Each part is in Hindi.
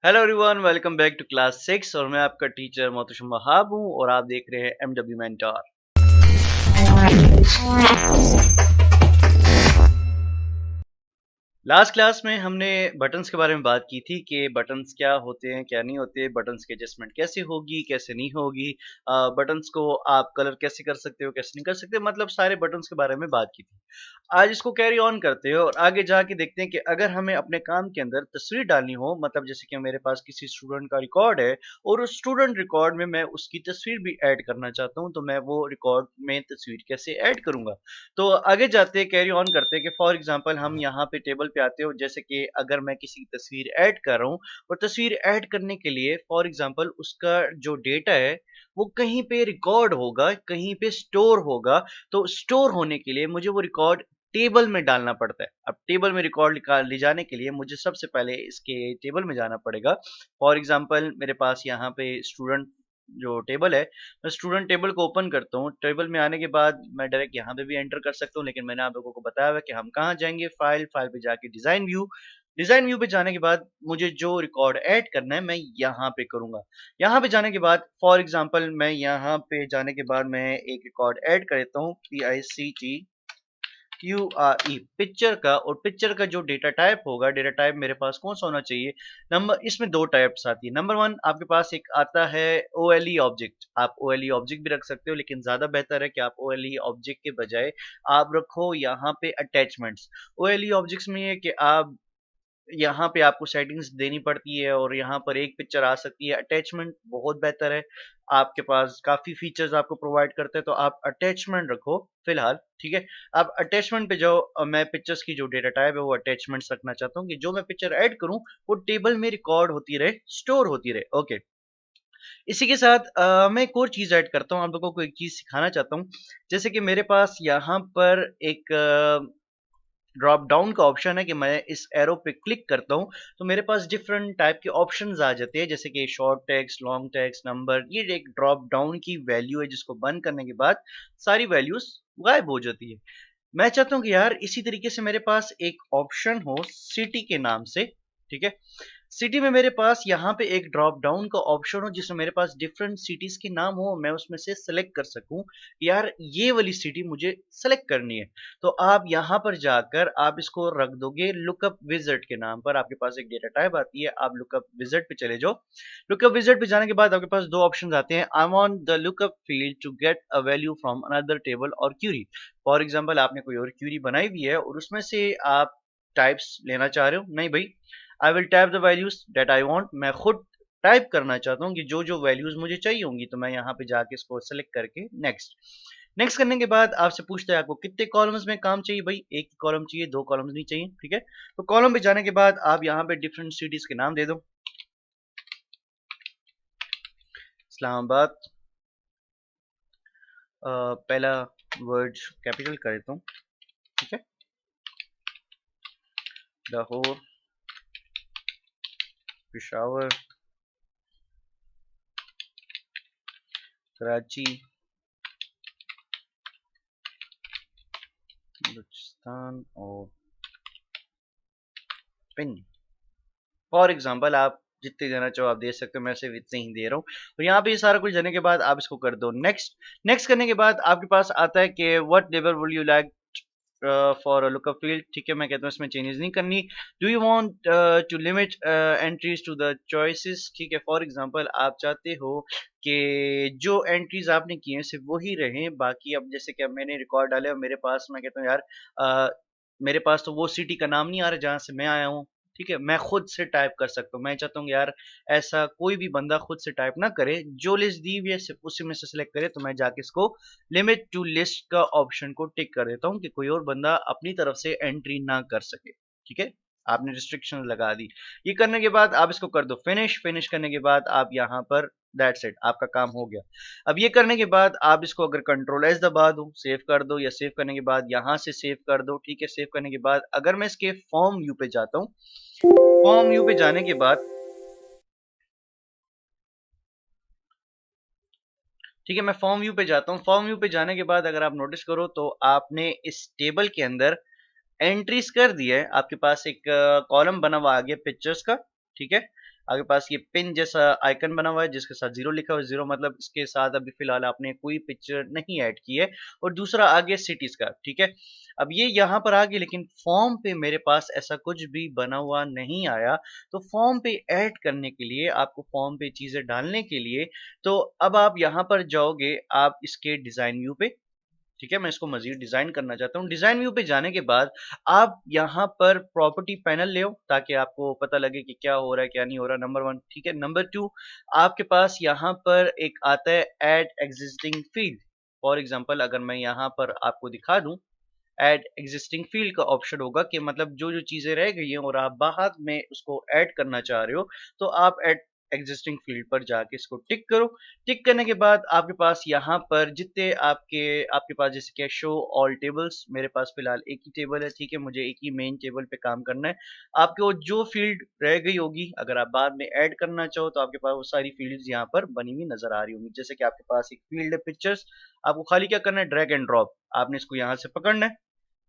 Hello everyone, welcome back to class 6 और मैं आपका टीचर मोहतशम वहाब हूँ और आप देख रहे हैं एमडब्ल्यू मेंटर। लास्ट क्लास में हमने बटन्स के बारे में बात की थी कि बटन्स क्या होते हैं, क्या नहीं होते, बटन्स की एडजस्टमेंट कैसे होगी, कैसे नहीं होगी, बटन्स को आप कलर कैसे कर सकते हो, कैसे नहीं कर सकते, मतलब सारे बटन्स के बारे में बात की थी। आज इसको कैरी ऑन करते हैं और आगे जाके देखते हैं कि अगर हमें अपने काम के अंदर तस्वीर डालनी हो, मतलब जैसे कि मेरे पास किसी स्टूडेंट का रिकॉर्ड है और उस स्टूडेंट रिकॉर्ड में मैं उसकी तस्वीर भी ऐड करना चाहता हूँ, तो मैं वो रिकॉर्ड में तस्वीर कैसे ऐड करूंगा। तो आगे जाते हैं, कैरी ऑन करते हैं कि फॉर एग्जांपल हम यहाँ पे टेबल पे आते हो, जैसे कि अगर मैं किसी की तस्वीर ऐड कर रहा हूँ और तस्वीर ऐड करने के लिए फॉर एग्जांपल उसका जो डेटा है वो कहीं पे रिकॉर्ड होगा, कहीं पे स्टोर होगा। तो स्टोर होने के लिए मुझे वो रिकॉर्ड टेबल में डालना पड़ता है। अब टेबल में रिकॉर्ड ले जाने के लिए मुझे सबसे पहले इसके टेबल में जाना पड़ेगा। फॉर एग्जांपल मेरे पास यहाँ पे स्टूडेंट जो टेबल है, मैं स्टूडेंट टेबल को ओपन करता हूँ। टेबल में आने के बाद मैं डायरेक्ट यहाँ पे भी एंटर कर सकता हूँ, लेकिन मैंने आप लोगों को बताया हुआ है कि हम कहाँ जाएंगे, फाइल फाइल पे जाके डिजाइन व्यू पे जाने के बाद मुझे जो रिकॉर्ड ऐड करना है मैं यहाँ पे करूंगा। यहाँ पे जाने के बाद फॉर एग्जांपल मैं यहाँ पे जाने के बाद मैं एक रिकॉर्ड ऐड कर देता हूँ, PICTURE पिक्चर का। और पिक्चर का जो डेटा टाइप होगा, डेटा टाइप मेरे पास कौन सा होना चाहिए। नंबर इसमें दो टाइप्स आती है। नंबर वन, आपके पास एक आता है OLE ऑब्जेक्ट। आप OLE ऑब्जेक्ट भी रख सकते हो, लेकिन ज्यादा बेहतर है कि आप OLE ऑब्जेक्ट के बजाय आप रखो यहाँ पे अटैचमेंट्स। OLE ऑब्जेक्ट्स में ये कि आप यहाँ पे आपको सेटिंग्स देनी पड़ती है और यहाँ पर एक पिक्चर आ सकती है। अटैचमेंट बहुत बेहतर है, आपके पास काफ़ी फीचर्स आपको प्रोवाइड करते हैं, तो आप अटैचमेंट रखो फिलहाल। ठीक है, आप अटैचमेंट पे जाओ। मैं पिक्चर्स की जो डेटा टाइप है वो अटैचमेंट्स रखना चाहता हूँ कि जो मैं पिक्चर ऐड करूँ वो टेबल में रिकॉर्ड होती रहे, स्टोर होती रहे। ओके, इसी के साथ मैं एक और चीज़ ऐड करता हूँ, आप लोगों को एक चीज़ सिखाना चाहता हूँ। जैसे कि मेरे पास यहाँ पर एक ड्रॉप डाउन का ऑप्शन है कि मैं इस एरो पे क्लिक करता हूँ तो मेरे पास डिफरेंट टाइप के ऑप्शंस आ जाते हैं, जैसे कि short text, long text, number. ये एक ड्रॉप डाउन की वैल्यू है जिसको बंद करने के बाद सारी वैल्यूज गायब हो जाती है। मैं चाहता हूँ कि यार इसी तरीके से मेरे पास एक ऑप्शन हो सिटी के नाम से। ठीक है, सिटी में मेरे पास यहाँ पे एक ड्रॉप डाउन का ऑप्शन हो जिसमें मेरे पास डिफरेंट सिटीज के नाम हो, मैं उसमें से सेलेक्ट कर सकूं यार ये वाली सिटी मुझे सेलेक्ट करनी है। तो आप यहाँ पर जाकर आप इसको रख दोगे लुकअप विजिट के नाम पर। आपके पास एक डेटा टाइप आती है, आप लुकअप विजिट पे चले जाओ। लुकअप विजिट पे जाने के बाद आपके पास दो ऑप्शन आते हैं। I want the lookup field to get a value from another table और क्यूरी। फॉर एग्जांपल आपने कोई और क्यूरी बनाई हुई है और उसमें से आप टाइप्स लेना चाह रहे हो। नहीं भाई, I will type the values that I want. मैं खुद टाइप करना चाहता हूँ कि जो जो वैल्यूज मुझे चाहिए होंगी, तो मैं यहाँ पे जाके इसको सेलेक्ट करके नेक्स्ट। नेक्स्ट करने के बाद आपसे पूछता है आपको कितने कॉलम्स में काम चाहिए। भाई एक ही कॉलम चाहिए, दो कॉलम्स नहीं चाहिए। ठीक है, तो कॉलम पे जाने के बाद आप यहाँ पे डिफरेंट सिटीज के नाम दे दो। इस्लामाबाद, पहला वर्ड कैपिटल कर देता हूँ। ठीक है, लाहौर, पेशावर, कराची, बलूचिस्तान और पिन। फॉर एग्जाम्पल आप जितने देना चाहो आप दे सकते हो, मैं सिर्फ इतने ही दे रहा हूँ। तो यहाँ पे ये सारा कुछ देने के बाद आप इसको कर दो नेक्स्ट। नेक्स्ट करने के बाद आपके पास आता है कि व्हाट लेवल would you like for lookup field. ठीक है, मैं कहता हूँ इसमें चेंजेस नहीं करनी। Do you want to limit entries to the choices. ठीक है, फॉर एग्जांपल आप चाहते हो कि जो एंट्रीज आपने की हैं सिर्फ वही रहें, बाकी अब जैसे कि अब मैंने रिकॉर्ड डाले और मेरे पास, मैं कहता हूँ यार मेरे पास तो वो सिटी का नाम नहीं आ रहा जहाँ से मैं आया हूँ। ठीक है, मैं खुद से टाइप कर सकता हूँ। मैं चाहता हूँ यार ऐसा कोई भी बंदा खुद से टाइप ना करे, जो लिस्ट दी हुई है सिर्फ उसी में से सिलेक्ट करे। तो मैं जाके इसको लिमिट टू लिस्ट का ऑप्शन को टिक कर देता हूँ कि कोई और बंदा अपनी तरफ से एंट्री ना कर सके। ठीक है, आपने रिस्ट्रिक्शन लगा दी। ये करने के बाद आप इसको कर दो फिनिश। फिनिश करने के बाद आप यहाँ पर दैट्स इट, आपका काम हो गया। अब ये करने के बाद आप इसको अगर कंट्रोल एस दबा दो सेव कर दो, या सेव करने के बाद यहाँ से सेव कर दो। ठीक है, सेव करने के बाद अगर मैं इसके फॉर्म व्यू पे जाता हूँ, फॉर्म व्यू पे जाने के बाद ठीक है, मैं फॉर्म व्यू पे जाता हूँ। फॉर्म व्यू पे जाने के बाद अगर आप नोटिस करो तो आपने इस टेबल के अंदर एंट्रीज कर दी है। आपके पास एक कॉलम बना हुआ आ गया पिक्चर्स का। ठीक है, आपके पास ये पिन जैसा आइकन बना हुआ है जिसके साथ 0 लिखा हुआ है, 0 मतलब इसके साथ अभी फ़िलहाल आपने कोई पिक्चर नहीं ऐड की है और दूसरा आ गया सिटीज़ का, ठीक है? अब ये यहाँ पर आ गई लेकिन फॉर्म पे मेरे पास ऐसा कुछ भी बना हुआ नहीं आया, तो फॉर्म पे ऐड करने के लिए आपको फॉर्म पे चीज़ें डालने के लिए तो अब आप यहाँ पर जाओगे आप इसके डिज़ाइन व्यू पे, ठीक है? मैं इसको मज़ीद डिज़ाइन करना चाहता हूँ। डिज़ाइन व्यू पे जाने के बाद आप यहाँ पर प्रॉपर्टी पैनल ले आओ ताकि आपको पता लगे कि क्या हो रहा है, क्या नहीं हो रहा, नंबर 1 ठीक है? नंबर 2 आपके पास यहाँ पर एक आता है add existing field. For example अगर मैं यहाँ पर आपको दिखा दूँ ऐड एक्जिस्टिंग फील्ड का ऑप्शन होगा कि मतलब जो-जो चीज़ें रह गई हैं और आप बाद में उसको ऐड करना चाह रहे हो, तो आप ऐड एक्जिस्टिंग फील्ड पर जाके इसको टिक करो। टिक करने के बाद आपके पास यहाँ पर जितने आपके आपके पास जैसे कि शो ऑल टेबल्स मेरे पास फ़िलहाल एक ही टेबल है, ठीक है? मुझे एक ही मेन टेबल पे काम करना है। आपको जो फील्ड रह गई होगी, अगर आप बाद में ऐड करना चाहो तो आपके पास वो सारी फील्ड्स यहाँ पर बनी हुई नज़र आ रही होंगी। जैसे कि आपके पास एक फील्ड है पिक्चर्स, आपको खाली क्या करना है ड्रैग एंड ड्रॉप। आपने इसको यहाँ से पकड़ना है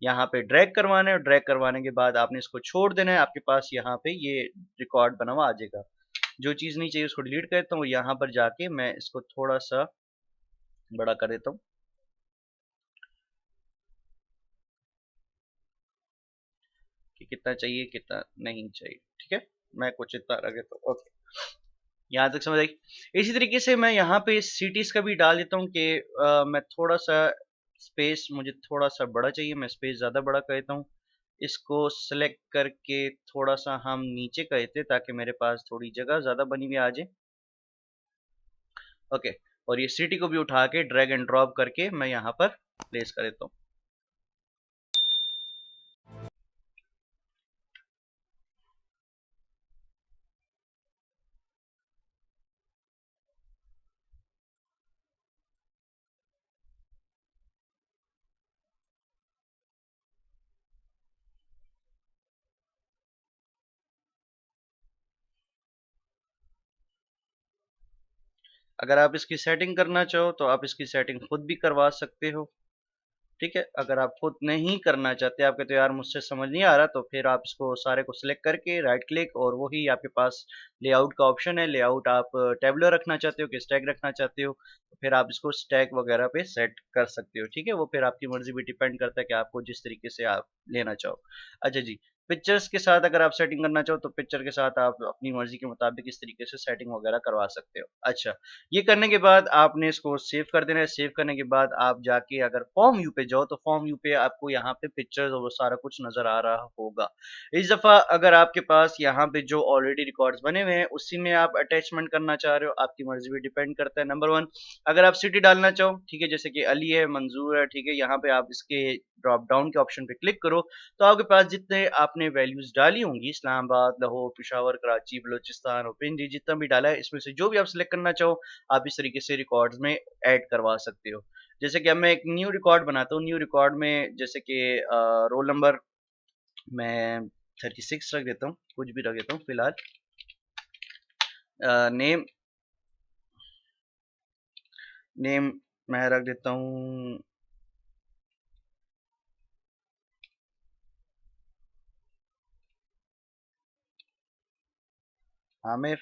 यहाँ पे ड्रैग करवाना है और ड्रैग करवाने के बाद आपने इसको छोड़ देना है, आपके पास यहाँ पे ये रिकॉर्ड बना हुआ आ जाएगा। जो चीज़ नहीं चाहिए उसको डिलीट कर देता हूँ, यहाँ पर जाके मैं इसको थोड़ा-सा बड़ा कर देता हूँ, कि कितना चाहिए, कितना नहीं चाहिए, ठीक है? मैं कुछ इतना रख देता हूँ, ओके। यहाँ तक समझ आई? इसी तरीके से मैं यहाँ पे सिटीज़ का भी डाल देता हूँ कि मैं थोड़ा-सा स्पेस मुझे थोड़ा-सा बड़ा चाहिए, मैं स्पेस ज़्यादा बड़ा कर देता हूँ। इसको सेलेक्ट करके थोड़ा-सा हम नीचे कर देते हैं ताकि मेरे पास थोड़ी जगह ज़्यादा बनी हुई आ जाए। ओके और ये सिटी को भी उठा के ड्रैग एंड ड्रॉप करके मैं यहाँ पर प्लेस कर देता हूँ। अगर आप इसकी सेटिंग करना चाहो तो आप इसकी सेटिंग खुद भी करवा सकते हो। ठीक है? अगर आप खुद नहीं करना चाहते, आप कहते हो यार मुझसे समझ नहीं आ रहा, तो फिर आप इसको सारे को सिलेक्ट करके राइट क्लिक और वही आपके पास लेआउट का ऑप्शन है। लेआउट आप टैबुलर रखना चाहते हो कि स्टैक रखना चाहते हो, तो फिर आप इसको स्टैक वगैरह पे सेट कर सकते हो। ठीक है? वो फिर आपकी मर्ज़ी पे डिपेंड करता है कि आपको जिस तरीके से आप लेना चाहो। अच्छा जी, पिक्चर्स के साथ अगर आप सेटिंग करना चाहो तो पिक्चर के साथ आप अपनी मर्ज़ी के मुताबिक इस तरीके से सेटिंग वगैरह करवा सकते हो। अच्छा, ये करने के बाद आपने इसको सेव कर देना है। सेव करने के बाद आप जाके अगर फॉर्म व्यू पे जाओ तो फॉर्म व्यू पे आपको यहाँ पे पिक्चर्स और वो सारा कुछ नज़र आ रहा होगा। इस दफ़ा अगर आपके पास यहाँ पे जो ऑलरेडी रिकॉर्ड्स बने हुए हैं उसी में आप अटैचमेंट करना चाह रहे हो, आपकी मर्ज़ी पे डिपेंड करता है। नंबर 1 अगर आप सिटी डालना चाहो, ठीक है, जैसे कि अली है, मंज़ूर है, ठीक है, यहाँ पे आप इसके ड्रॉप डाउन के ऑप्शन पे क्लिक करो, तो आपके पास जितने आपने वैल्यूज़ डाली होंगी इस्लामाबाद, लाहौर, पेशावर, कराची, बलूचिस्तान और पिंडी जितना भी डाला है इसमें से जो भी आप सिलेक्ट करना चाहो आप इस तरीके से रिकॉर्ड्स में ऐड करवा सकते हो। जैसे कि अब मैं एक न्यू रिकॉर्ड बनाता हूँ, न्यू रिकॉर्ड में जैसे कि रोल नंबर मैं 36 रख देता हूँ, कुछ भी रख देता हूँ फिलहाल। नेम नेम मैं रख देता हूँ Aamir.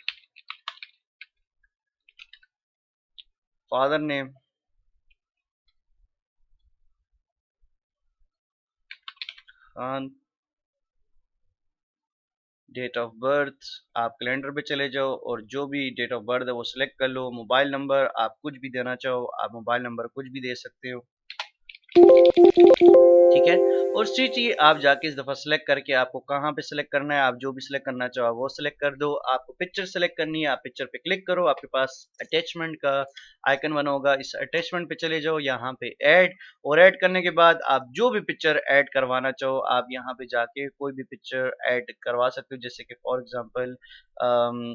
Father name Khan. Date of birth आप कैलेंडर पे चले जाओ और जो भी डेट ऑफ बर्थ है वो सिलेक्ट कर लो। मोबाइल नंबर आप कुछ भी देना चाहो आप मोबाइल नंबर कुछ भी दे सकते हो। ठीक है? और स्ट्रीट ये आप जाके इस दफ़ा सेलेक्ट करके आपको कहाँ पे सेलेक्ट करना है, आप जो भी सेलेक्ट करना चाहो आप वो सेलेक्ट कर दो। आपको पिक्चर सेलेक्ट करनी है, आप पिक्चर पे क्लिक करो, आपके पास अटैचमेंट का आइकन बना होगा, इस अटैचमेंट पे चले जाओ, यहाँ पे ऐड और ऐड करने के बाद आप जो भी पिक्चर ऐड करवाना चाहो, आप यहाँ पे जाके कोई भी पिक्चर ऐड करवा सकते हो। जैसे कि फॉर एग्ज़ाम्पल अम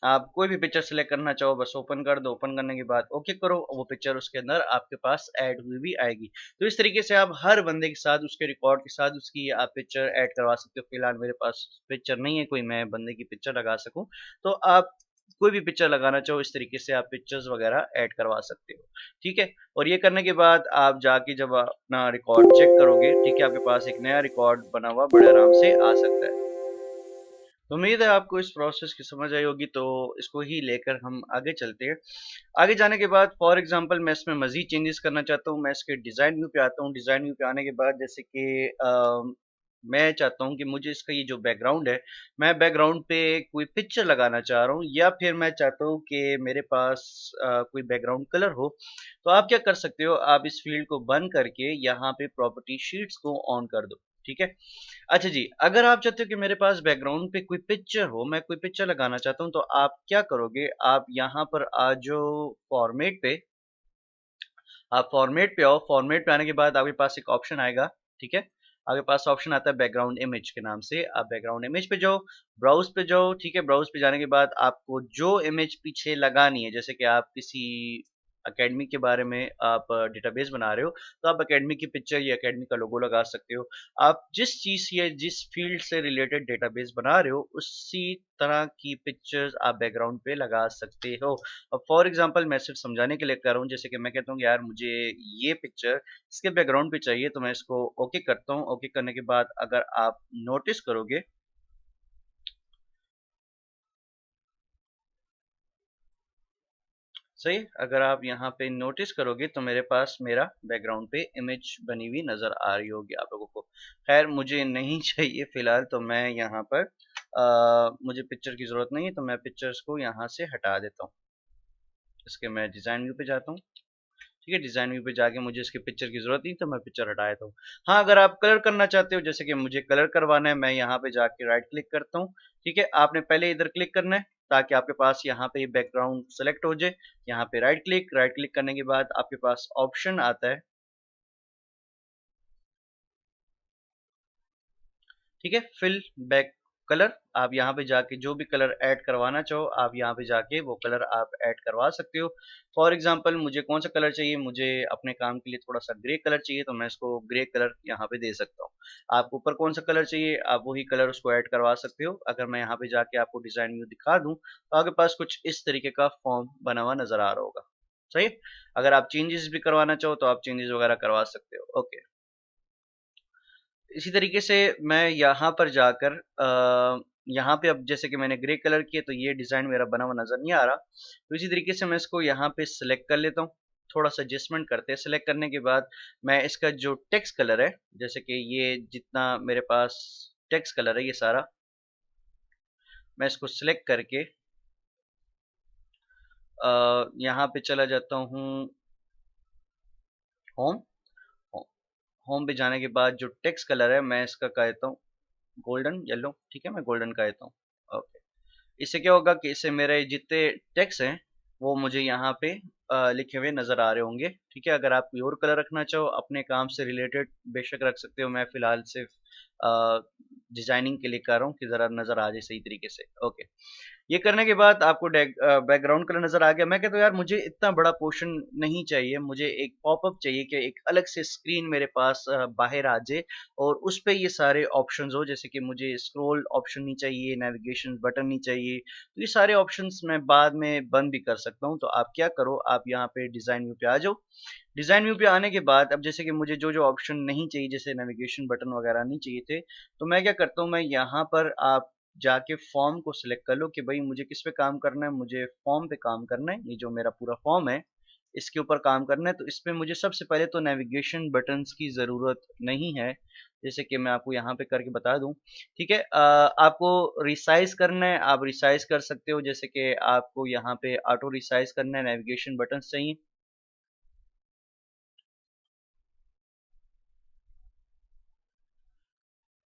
आप कोई भी पिक्चर सेलेक्ट करना चाहो बस ओपन कर दो, ओपन करने के बाद ओके करो, वो पिक्चर उसके अंदर आपके पास ऐड हुई भी आएगी। तो इस तरीके से आप हर बंदे के साथ उसके रिकॉर्ड के साथ उसकी आप पिक्चर ऐड करवा सकते हो। फिलहाल मेरे पास पिक्चर नहीं है कोई मैं बंदे की पिक्चर लगा सकूँ। तो आप कोई भी पिक्चर लगाना चाहो इस तरीके से आप पिक्चर्स वगैरह ऐड करवा सकते हो। ठीक है, और ये करने के बाद आप जाके जब अपना रिकॉर्ड चेक करोगे, ठीक है, आपके पास एक नया रिकॉर्ड बना हुआ बड़े आराम से आ सकता है। तो उम्मीद है आपको इस प्रोसेस की समझ आई होगी, तो इसको ही लेकर हम आगे चलते हैं। आगे जाने के बाद फॉर एग्जांपल मैं इसमें मज़ीद चेंजेस करना चाहता हूँ, मैं इसके डिज़ाइन व्यू पे आता हूँ। डिज़ाइन व्यू पे आने के बाद जैसे कि मैं चाहता हूँ कि मुझे इसका ये जो बैकग्राउंड है, मैं बैकग्राउंड पे कोई पिक्चर लगाना चाह रहा हूँ, या फिर मैं चाहता हूँ कि मेरे पास कोई बैकग्राउंड कलर हो। तो आप क्या कर सकते हो, आप इस फील्ड को बंद करके यहाँ पे प्रॉपर्टी शीट्स को ऑन कर दो। ठीक है, अच्छा जी, अगर आप चाहते हो कि मेरे पास बैकग्राउंड पे कोई पिक्चर हो, मैं कोई पिक्चर लगाना चाहता हूँ, तो आप क्या करोगे, आप यहाँ पर आ जाओ फॉर्मेट पे। आप फॉर्मेट पे आओ, फॉर्मेट पे आने के बाद आपके पास एक ऑप्शन आएगा। ठीक है, आपके पास ऑप्शन आता है बैकग्राउंड इमेज के नाम से। आप बैकग्राउंड इमेज पे जाओ, ब्राउज पे जाओ। ठीक है, ब्राउज पे जाने के बाद आपको जो इमेज पीछे लगानी है, जैसे कि आप किसी एकेडमी के बारे में आप डेटाबेस बना रहे हो, तो आप एकेडमी की पिक्चर या एकेडमी का लोगो लगा सकते हो। आप जिस चीज़ या जिस फील्ड से रिलेटेड डेटाबेस बना रहे हो, उसी तरह की पिक्चर्स आप बैकग्राउंड पे लगा सकते हो। अब फॉर एग्जांपल मैं सिर्फ समझाने के लिए कर रहा हूँ, जैसे कि मैं कहता हूँ कि यार मुझे ये पिक्चर इसके बैकग्राउंड पे चाहिए, तो मैं इसको ओके करता हूँ। ओके करने के बाद अगर आप नोटिस करोगे, सही, अगर आप यहाँ पे नोटिस करोगे तो मेरे पास मेरा बैकग्राउंड पे इमेज बनी हुई नजर आ रही होगी आप लोगों को। खैर मुझे नहीं चाहिए फिलहाल, तो मैं यहाँ पर मुझे पिक्चर की जरूरत नहीं है, तो मैं पिक्चर्स को यहाँ से हटा देता हूँ। इसके मैं डिजाइन व्यू पे जाता हूँ। ठीक है, डिजाइन व्यू पे जाके मुझे इसके पिक्चर की जरूरत नहीं, तो मैं पिक्चर हटा देता हूँ। हाँ, अगर आप कलर करना चाहते हो, जैसे कि मुझे कलर करवाना है, मैं यहाँ पे जाके राइट क्लिक करता हूँ। ठीक है, आपने पहले इधर क्लिक करना है ताकि आपके पास यहाँ पे बैकग्राउंड सेलेक्ट हो जाए। यहाँ पे राइट क्लिक करने के बाद आपके पास ऑप्शन आता है। ठीक है, फिल बैक कलर। आप यहाँ पे जाके जो भी कलर ऐड करवाना चाहो, आप यहाँ पे जाके वो कलर आप ऐड करवा सकते हो। फॉर एग्जांपल मुझे कौन सा कलर चाहिए, मुझे अपने काम के लिए थोड़ा सा ग्रे कलर चाहिए, तो मैं इसको ग्रे कलर यहाँ पे दे सकता हूँ। आपको ऊपर कौन सा कलर चाहिए, आप वही कलर उसको ऐड करवा सकते हो। अगर मैं यहाँ पे जाके आपको डिजाइन व्यू दिखा दूँ, तो आपके पास कुछ इस तरीके का फॉर्म बना हुआ नजर आ रहा होगा। सही, अगर आप चेंजेस भी करवाना चाहो तो आप चेंजेस वगैरह करवा सकते हो। ओके, इसी तरीके से मैं यहाँ पर जाकर यहाँ पे अब जैसे कि मैंने ग्रे कलर किया, तो ये डिज़ाइन मेरा बना हुआ नज़र नहीं आ रहा। तो इसी तरीके से मैं इसको यहाँ पे सिलेक्ट कर लेता हूँ। थोड़ा सा एडजस्टमेंट करते हैं। सिलेक्ट करने के बाद मैं इसका जो टेक्स्ट कलर है, जैसे कि ये जितना मेरे पास टेक्स्ट कलर है ये सारा, मैं इसको सिलेक्ट करके यहाँ पे चला जाता हूँ होम। होम पे जाने के बाद जो टेक्स्ट कलर है मैं इसका कर देता हूँ गोल्डन येलो। ठीक है, मैं गोल्डन का देता हूँ। ओके, इससे क्या होगा कि इससे मेरे जितने टेक्स्ट हैं वो मुझे यहाँ पे लिखे हुए नज़र आ रहे होंगे। ठीक है, अगर आप कोई और कलर रखना चाहो अपने काम से रिलेटेड, बेशक रख सकते हो। मैं फिलहाल सिर्फ डिजाइनिंग के लिए कर रहा हूँ कि ज़रा नज़र आ जाए सही तरीके से। ओके, ये करने के बाद आपको बैकग्राउंड कलर नज़र आ गया। मैं कहता हूँ यार मुझे इतना बड़ा पोर्शन नहीं चाहिए, मुझे एक पॉपअप चाहिए कि एक अलग से स्क्रीन मेरे पास बाहर आ जाए और उस पे ये सारे ऑप्शंस हो। जैसे कि मुझे स्क्रॉल ऑप्शन नहीं चाहिए, नेविगेशन बटन नहीं चाहिए, तो ये सारे ऑप्शंस मैं बाद में बंद भी कर सकता हूँ। तो आप क्या करो, आप यहाँ पे डिज़ाइन व्यू पे आ जाओ। डिज़ाइन व्यू पे आने के बाद अब जैसे कि मुझे जो जो ऑप्शन नहीं चाहिए, जैसे नेविगेशन बटन वगैरह नहीं चाहिए थे, तो मैं क्या करता हूँ, मैं यहाँ पर आप जाके फॉर्म को सिलेक्ट कर लो कि भाई मुझे किस पे काम करना है। मुझे फॉर्म पे काम करना है, ये जो मेरा पूरा फॉर्म है इसके ऊपर काम करना है। तो इसमें मुझे सबसे पहले तो नेविगेशन बटन्स की ज़रूरत नहीं है, जैसे कि मैं आपको यहाँ पे करके बता दूं। ठीक है, आपको रिसाइज करना है, आप रिसाइज कर सकते हो। जैसे कि आपको यहाँ पे ऑटो रिसाइज करना है, नेविगेशन बटन्स चाहिए।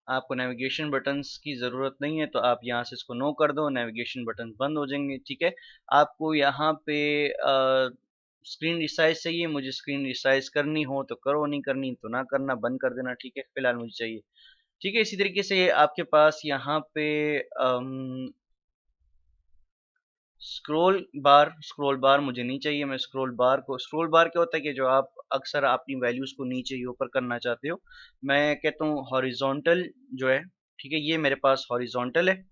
आपको नेविगेशन बटन्स की ज़रूरत नहीं है, तो आप यहाँ से इसको नो कर दो, नेविगेशन बटन बंद हो जाएंगे। ठीक है, आपको यहाँ पे स्क्रीन रिसाइज चाहिए, मुझे स्क्रीन रिसाइज करनी हो तो करो, नहीं करनी तो ना करना, बंद कर देना। ठीक है, फिलहाल मुझे चाहिए। ठीक है, इसी तरीके से आपके पास यहाँ पे स्क्रॉल बार मुझे नहीं चाहिए। मैं स्क्रॉल बार क्या होता है कि जो आप अक्सर अपनी वैल्यूज को नीचे या ऊपर करना चाहते हो, मैं कहता हूँ हॉरिजॉन्टल जो है। ठीक है, ये मेरे पास हॉरिजॉन्टल है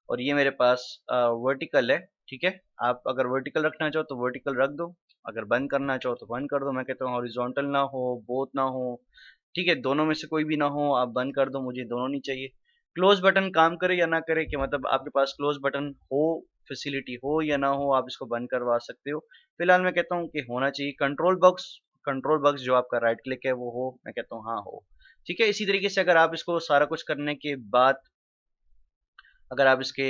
और ये मेरे पास वर्टिकल है। ठीक है। आप अगर वर्टिकल रखना चाहो तो वर्टिकल रख दो, अगर बंद करना चाहो तो बंद कर दो। मैं कहता हूँ हॉरिजॉन्टल ना हो, बोथ ना हो, ठीक है, दोनों में से कोई भी ना हो, आप बंद कर दो, मुझे दोनों नहीं चाहिए। क्लोज बटन काम करे या ना करे, कि मतलब आपके पास क्लोज बटन हो, फैसिलिटी हो या ना हो, आप इसको बंद करवा सकते हो। फिलहाल मैं कहता हूँ कि होना चाहिए। कंट्रोल बॉक्स जो आपका राइट क्लिक है वो हो, मैं कहता हूँ हाँ हो। ठीक है, इसी तरीके से अगर आप इसको सारा कुछ करने के बाद अगर आप इसके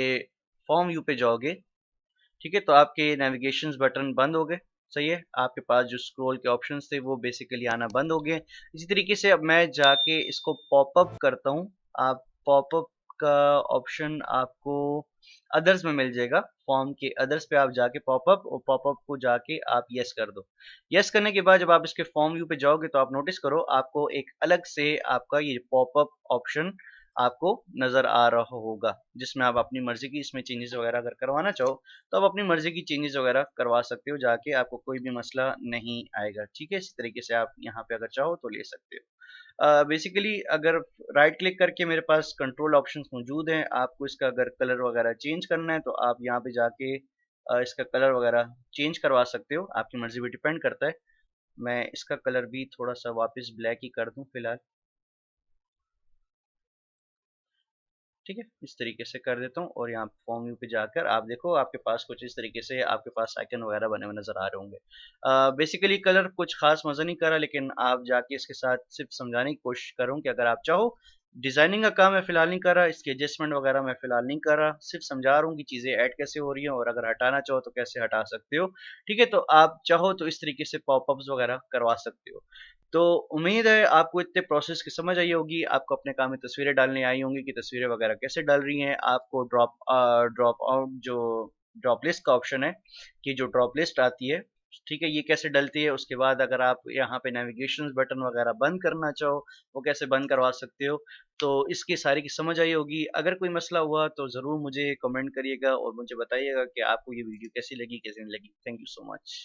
फॉर्म व्यू पे जाओगे, ठीक है, तो आपके नेविगेशंस बटन बंद हो गए। सही है, आपके पास जो स्क्रॉल के ऑप्शंस थे वो बेसिकली आना बंद हो गए। इसी तरीके से अब मैं जाके इसको पॉपअप करता हूँ। आप पॉपअप का ऑप्शन आपको अदर्स में मिल जाएगा। फॉर्म के अदर्स पे आप जाके पॉपअप, और पॉपअप को जाके आप यस कर दो। यस करने के बाद जब आप इसके फॉर्म व्यू पे जाओगे तो आप नोटिस करो आपको एक अलग से आपका ये पॉपअप ऑप्शन आपको नजर आ रहा होगा, जिसमें आप अपनी मर्जी की इसमें चेंजेस वगैरह अगर करवाना चाहो तो आप अपनी मर्जी की चेंजेस वगैरह करवा सकते हो जाके, आपको कोई भी मसला नहीं आएगा। ठीक है, इस तरीके से आप यहाँ पे अगर चाहो तो ले सकते हो। बेसिकली अगर राइट क्लिक करके मेरे पास कंट्रोल ऑप्शंस मौजूद हैं, आपको इसका अगर कलर वगैरह चेंज करना है तो आप यहाँ पे जाके इसका कलर वगैरह चेंज करवा सकते हो, आपकी मर्जी पे डिपेंड करता है। मैं इसका कलर भी थोड़ा सा वापस ब्लैक ही कर दूं फिलहाल। ठीक है, इस तरीके से कर देता हूँ, और यहाँ फॉर्म व्यू पे जाकर आप देखो आपके पास कुछ इस तरीके से आपके पास आइकन वगैरह बने हुए नजर आ रहे होंगे। बेसिकली कलर कुछ खास मजा नहीं कर रहा, लेकिन आप जाके इसके साथ सिर्फ समझाने की कोशिश करूँ कि अगर आप चाहो, डिजाइनिंग का काम मैं फिलहाल नहीं कर रहा, इसके एडजस्टमेंट वगैरह मैं फिलहाल नहीं कर रहा, सिर्फ समझा रहा हूँ कि चीजें ऐड कैसे हो रही हैं, और अगर हटाना चाहो तो कैसे हटा सकते हो। ठीक है, तो आप चाहो तो इस तरीके से पॉपअप्स वगैरह करवा सकते हो। तो उम्मीद है आपको इतने प्रोसेस की समझ आई होगी, आपको अपने काम में तस्वीरें डालनी आई होंगी कि तस्वीरें वगैरह कैसे डल रही हैं। आपको ड्रॉप आउट जो ड्रॉप लिस्ट का ऑप्शन है, कि जो ड्रॉप लिस्ट आती है, ठीक है, ये कैसे डलती है। उसके बाद अगर आप यहाँ पे नेविगेशन बटन वगैरह बंद करना चाहो, वो कैसे बंद करवा सकते हो। तो इसकी सारी की समझ आई होगी। अगर कोई मसला हुआ तो ज़रूर मुझे कमेंट करिएगा और मुझे बताइएगा कि आपको ये वीडियो कैसी लगी, कैसी नहीं लगी। Thank you so much.